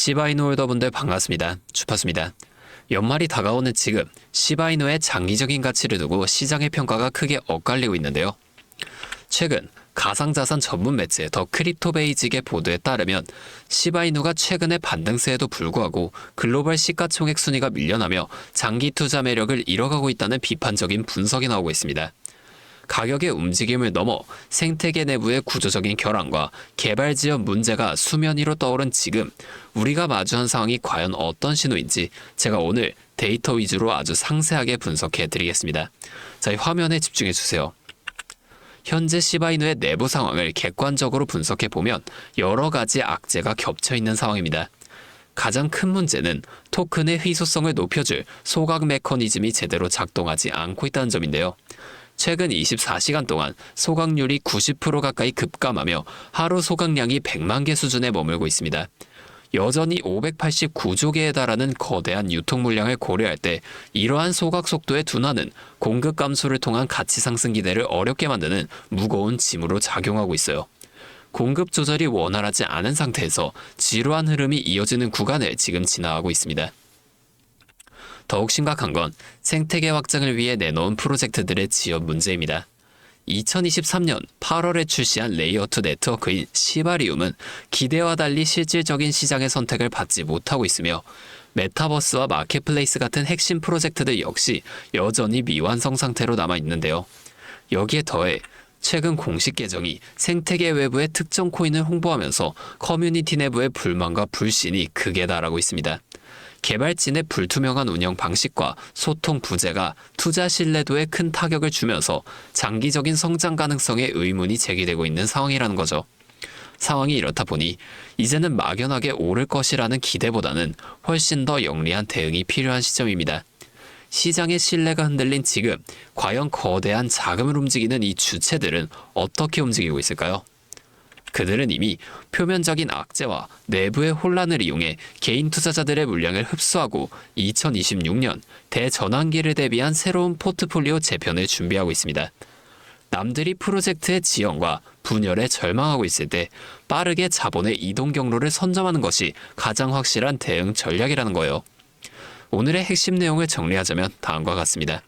시바이누 홀더분들 반갑습니다. 주파수입니다. 연말이 다가오는 지금 시바이누의 장기적인 가치를 두고 시장의 평가가 크게 엇갈리고 있는데요. 최근 가상자산 전문 매체 더 크립토베이직의 보도에 따르면 시바이누가 최근의 반등세에도 불구하고 글로벌 시가총액 순위가 밀려나며 장기 투자 매력을 잃어가고 있다는 비판적인 분석이 나오고 있습니다. 가격의 움직임을 넘어 생태계 내부의 구조적인 결함과 개발 지연 문제가 수면 위로 떠오른 지금 우리가 마주한 상황이 과연 어떤 신호인지 제가 오늘 데이터 위주로 아주 상세하게 분석해 드리겠습니다. 자, 이 화면에 집중해 주세요. 현재 시바이누의 내부 상황을 객관적으로 분석해 보면 여러 가지 악재가 겹쳐 있는 상황입니다. 가장 큰 문제는 토큰의 희소성을 높여줄 소각 메커니즘이 제대로 작동하지 않고 있다는 점인데요. 최근 24시간 동안 소각률이 90% 가까이 급감하며 하루 소각량이 100만 개 수준에 머물고 있습니다. 여전히 589조 개에 달하는 거대한 유통 물량을 고려할 때 이러한 소각 속도의 둔화는 공급 감소를 통한 가치 상승 기대를 어렵게 만드는 무거운 짐으로 작용하고 있어요. 공급 조절이 원활하지 않은 상태에서 지루한 흐름이 이어지는 구간을 지금 지나가고 있습니다. 더욱 심각한 건 생태계 확장을 위해 내놓은 프로젝트들의 지연 문제입니다. 2023년 8월에 출시한 레이어2 네트워크인 시바리움은 기대와 달리 실질적인 시장의 선택을 받지 못하고 있으며 메타버스와 마켓플레이스 같은 핵심 프로젝트들 역시 여전히 미완성 상태로 남아있는데요. 여기에 더해 최근 공식 계정이 생태계 외부의 특정 코인을 홍보하면서 커뮤니티 내부의 불만과 불신이 극에 달하고 있습니다. 개발진의 불투명한 운영 방식과 소통 부재가 투자 신뢰도에 큰 타격을 주면서 장기적인 성장 가능성에 의문이 제기되고 있는 상황이라는 거죠. 상황이 이렇다 보니 이제는 막연하게 오를 것이라는 기대보다는 훨씬 더 영리한 대응이 필요한 시점입니다. 시장의 신뢰가 흔들린 지금 과연 거대한 자금을 움직이는 이 주체들은 어떻게 움직이고 있을까요? 그들은 이미 표면적인 악재와 내부의 혼란을 이용해 개인 투자자들의 물량을 흡수하고 2026년 대전환기를 대비한 새로운 포트폴리오 재편을 준비하고 있습니다. 남들이 프로젝트의 지연과 분열에 절망하고 있을 때 빠르게 자본의 이동 경로를 선점하는 것이 가장 확실한 대응 전략이라는 거예요. 오늘의 핵심 내용을 정리하자면 다음과 같습니다.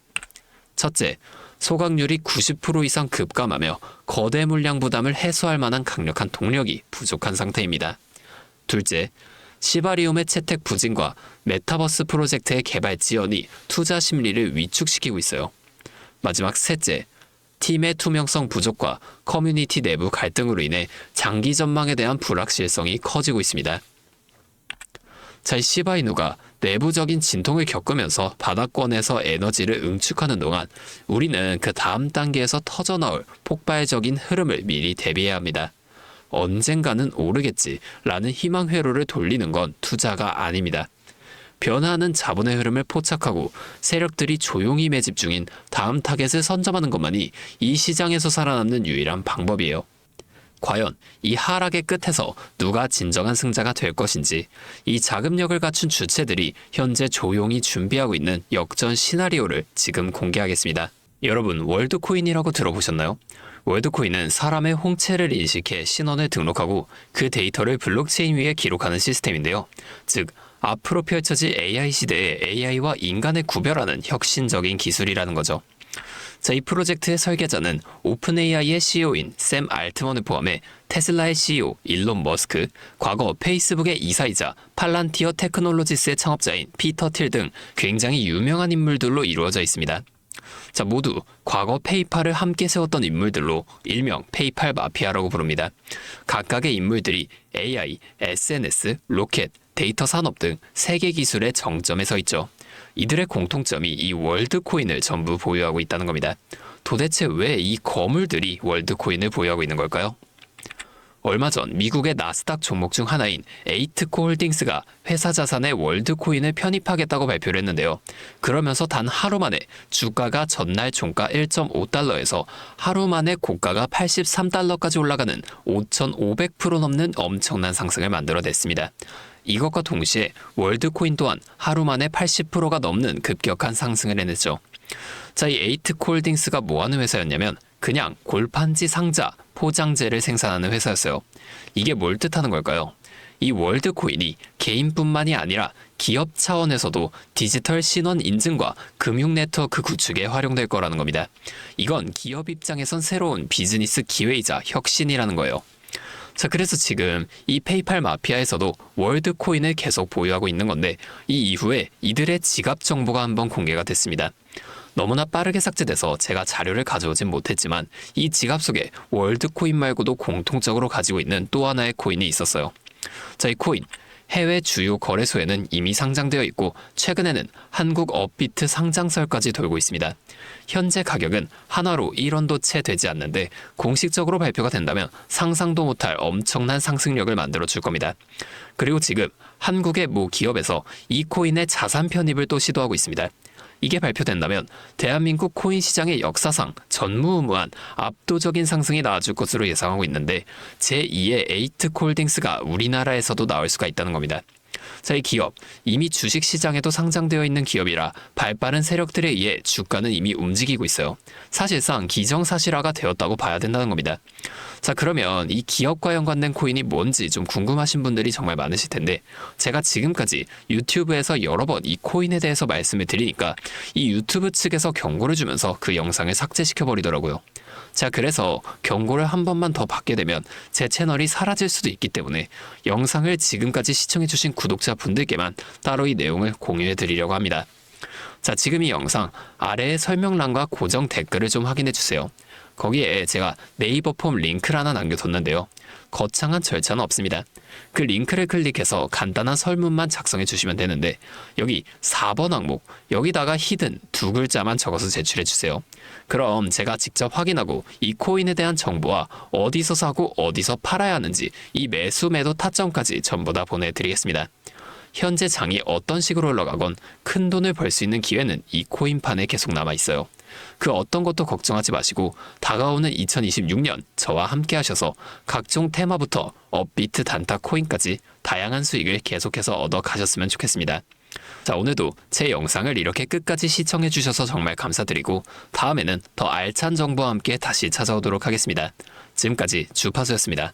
첫째, 소각률이 90% 이상 급감하며 거대 물량 부담을 해소할 만한 강력한 동력이 부족한 상태입니다. 둘째, 시바리움의 채택 부진과 메타버스 프로젝트의 개발 지연이 투자 심리를 위축시키고 있어요. 마지막 셋째, 팀의 투명성 부족과 커뮤니티 내부 갈등으로 인해 장기 전망에 대한 불확실성이 커지고 있습니다. 자, 이 시바이누가 내부적인 진통을 겪으면서 바닥권에서 에너지를 응축하는 동안 우리는 그 다음 단계에서 터져나올 폭발적인 흐름을 미리 대비해야 합니다. 언젠가는 오르겠지라는 희망 회로를 돌리는 건 투자가 아닙니다. 변화하는 자본의 흐름을 포착하고 세력들이 조용히 매집 중인 다음 타겟을 선점하는 것만이 이 시장에서 살아남는 유일한 방법이에요. 과연 이 하락의 끝에서 누가 진정한 승자가 될 것인지 이 자금력을 갖춘 주체들이 현재 조용히 준비하고 있는 역전 시나리오를 지금 공개하겠습니다. 여러분, 월드코인이라고 들어보셨나요? 월드코인은 사람의 홍채를 인식해 신원을 등록하고 그 데이터를 블록체인 위에 기록하는 시스템인데요. 즉, 앞으로 펼쳐질 AI 시대에 AI와 인간을 구별하는 혁신적인 기술이라는 거죠. 자, 이 프로젝트의 설계자는 오픈AI의 CEO인 샘 알트먼을 포함해 테슬라의 CEO 일론 머스크, 과거 페이스북의 이사이자 팔란티어 테크놀로지스의 창업자인 피터 틸 등 굉장히 유명한 인물들로 이루어져 있습니다. 자, 모두 과거 페이팔을 함께 세웠던 인물들로 일명 페이팔 마피아라고 부릅니다. 각각의 인물들이 AI, SNS, 로켓, 데이터 산업 등 세계 기술의 정점에 서 있죠. 이들의 공통점이 이 월드코인을 전부 보유하고 있다는 겁니다. 도대체 왜 이 거물들이 월드코인을 보유하고 있는 걸까요? 얼마 전 미국의 나스닥 종목 중 하나인 에이트코 홀딩스가 회사 자산에 월드코인을 편입하겠다고 발표를 했는데요. 그러면서 단 하루 만에 주가가 전날 종가 1.5달러에서 하루 만에 고가가 83달러까지 올라가는 5,500% 넘는 엄청난 상승을 만들어냈습니다. 이것과 동시에 월드코인 또한 하루 만에 80%가 넘는 급격한 상승을 해냈죠. 자, 이 에이트코홀딩스가 뭐하는 회사였냐면 그냥 골판지 상자, 포장재를 생산하는 회사였어요. 이게 뭘 뜻하는 걸까요? 이 월드코인이 개인뿐만이 아니라 기업 차원에서도 디지털 신원 인증과 금융 네트워크 구축에 활용될 거라는 겁니다. 이건 기업 입장에선 새로운 비즈니스 기회이자 혁신이라는 거예요. 자, 그래서 지금 이 페이팔 마피아에서도 월드코인을 계속 보유하고 있는 건데 이 이후에 이들의 지갑 정보가 한번 공개가 됐습니다. 너무나 빠르게 삭제돼서 제가 자료를 가져오진 못했지만 이 지갑 속에 월드코인 말고도 공통적으로 가지고 있는 또 하나의 코인이 있었어요. 자, 이 코인 해외 주요 거래소에는 이미 상장되어 있고 최근에는 한국 업비트 상장설까지 돌고 있습니다. 현재 가격은 하나로 1원도 채 되지 않는데 공식적으로 발표가 된다면 상상도 못할 엄청난 상승력을 만들어 줄 겁니다. 그리고 지금 한국의 모 기업에서 이 코인의 자산 편입을 또 시도하고 있습니다. 이게 발표된다면 대한민국 코인 시장의 역사상 전무후무한 압도적인 상승이 나와줄 것으로 예상하고 있는데 제2의 에이트콜딩스가 우리나라에서도 나올 수가 있다는 겁니다. 자, 이 기업 이미 주식시장에도 상장되어 있는 기업이라 발빠른 세력들에 의해 주가는 이미 움직이고 있어요. 사실상 기정사실화가 되었다고 봐야 된다는 겁니다. 자, 그러면 이 기업과 연관된 코인이 뭔지 좀 궁금하신 분들이 정말 많으실 텐데 제가 지금까지 유튜브에서 여러 번 이 코인에 대해서 말씀을 드리니까 이 유튜브 측에서 경고를 주면서 그 영상을 삭제시켜 버리더라고요. 자, 그래서 경고를 한 번만 더 받게 되면 제 채널이 사라질 수도 있기 때문에 영상을 지금까지 시청해주신 구독자분들께만 따로 이 내용을 공유해 드리려고 합니다. 자, 지금 이 영상 아래의 설명란과 고정 댓글을 좀 확인해 주세요. 거기에 제가 네이버 폼 링크를 하나 남겨뒀는데요. 거창한 절차는 없습니다. 그 링크를 클릭해서 간단한 설문만 작성해 주시면 되는데 여기 4번 항목 여기다가 히든 두 글자만 적어서 제출해 주세요. 그럼 제가 직접 확인하고 이 코인에 대한 정보와 어디서 사고 어디서 팔아야 하는지 이 매수 매도 타점까지 전부 다 보내드리겠습니다. 현재 장이 어떤 식으로 올라가건 큰 돈을 벌 수 있는 기회는 이 코인판에 계속 남아 있어요. 그 어떤 것도 걱정하지 마시고 다가오는 2026년 저와 함께 하셔서 각종 테마부터 업비트 단타 코인까지 다양한 수익을 계속해서 얻어 가셨으면 좋겠습니다. 자, 오늘도 제 영상을 이렇게 끝까지 시청해 주셔서 정말 감사드리고 다음에는 더 알찬 정보와 함께 다시 찾아오도록 하겠습니다. 지금까지 주파수였습니다.